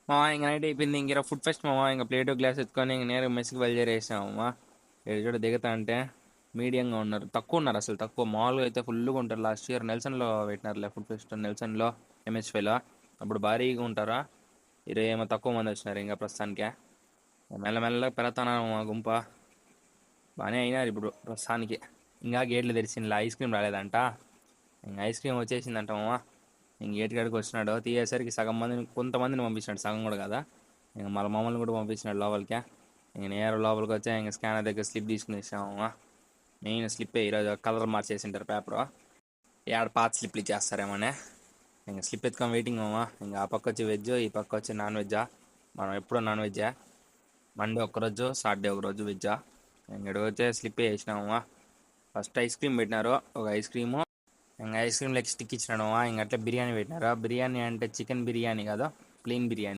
మామ ఇంక నైట్ అయిపోయింది. ఇంక ఫుడ్ ఫెస్ట్ మామ. ఇంకా ప్లేట్ గ్లాస్ ఎత్తుకొని ఇంక నేరుగా మెస్కి బయలుదేరేసాం మామ. ఇక్కడ చూడ దిగుతా అంటే మీడియంగా ఉన్నారు, తక్కువ ఉన్నారు, అసలు తక్కువ. మామూలుగా అయితే ఫుల్గా ఉంటారు. లాస్ట్ ఇయర్ నెల్సన్లో పెట్టినారులే ఫుడ్ ఫెస్ట్, నెల్సన్లో ఎంహెచ్వేలో. అప్పుడు భారీగా ఉంటారా. ఈరోజు ఏమో తక్కువ మంది వచ్చినారు ఇంకా ప్రస్తుతానికే. మెల్లమెల్లగా పెడతాను మా గుంప. బాగానే అయినారు ఇప్పుడు ప్రస్తుతానికి. ఇంకా గేట్లు తెరిచిందిలే, ఐస్ క్రీమ్ రాలేదంట. ఇంక ఐస్ క్రీమ్ వచ్చేసిందంట మామ. ఇంక గేట్ కాడికి వచ్చినాడు, తీయేసరికి సగం మందిని, కొంతమందిని పంపించినాడు, సగం కూడా కదా. ఇంక మళ్ళీ మమ్మల్ని కూడా పంపించినాడు లోపలికి. ఇంక నేరు లోపలికి వచ్చా. ఇంక స్కానర్ దగ్గర స్లిప్ తీసుకుని ఇచ్చాము. మెయిన్ స్లిప్పే ఈరోజు కలర్ మార్చేసింటారు పేపరు. ఏడ పాత స్లిప్లు ఇచ్చేస్తారేమోనే. ఇంక స్లిప్ ఎత్తుకొని వెయిటింగ్ మామ. ఇంక ఆ పక్క వచ్చి వెజ్, ఈ పక్క వచ్చి నాన్ వెజ్జా. మనం ఎప్పుడూ నాన్ వెజ్జా. మండే ఒకరోజు, సాటర్డే ఒకరోజు వెజ్జా. ఇంక వచ్చే స్లిప్ వేసినామా. ఫస్ట్ ఐస్ క్రీమ్ పెట్టినారు, ఒక ఐస్ క్రీము. ఇంకా ఐస్ క్రీమ్ లెగ్ స్టిక్ ఇచ్చినాడు. ఇంక అట్లా బిర్యానీ పెట్టినారు. బిర్యానీ అంటే చికెన్ బిర్యానీ కదా, ప్లెయిన్ బిర్యానీ.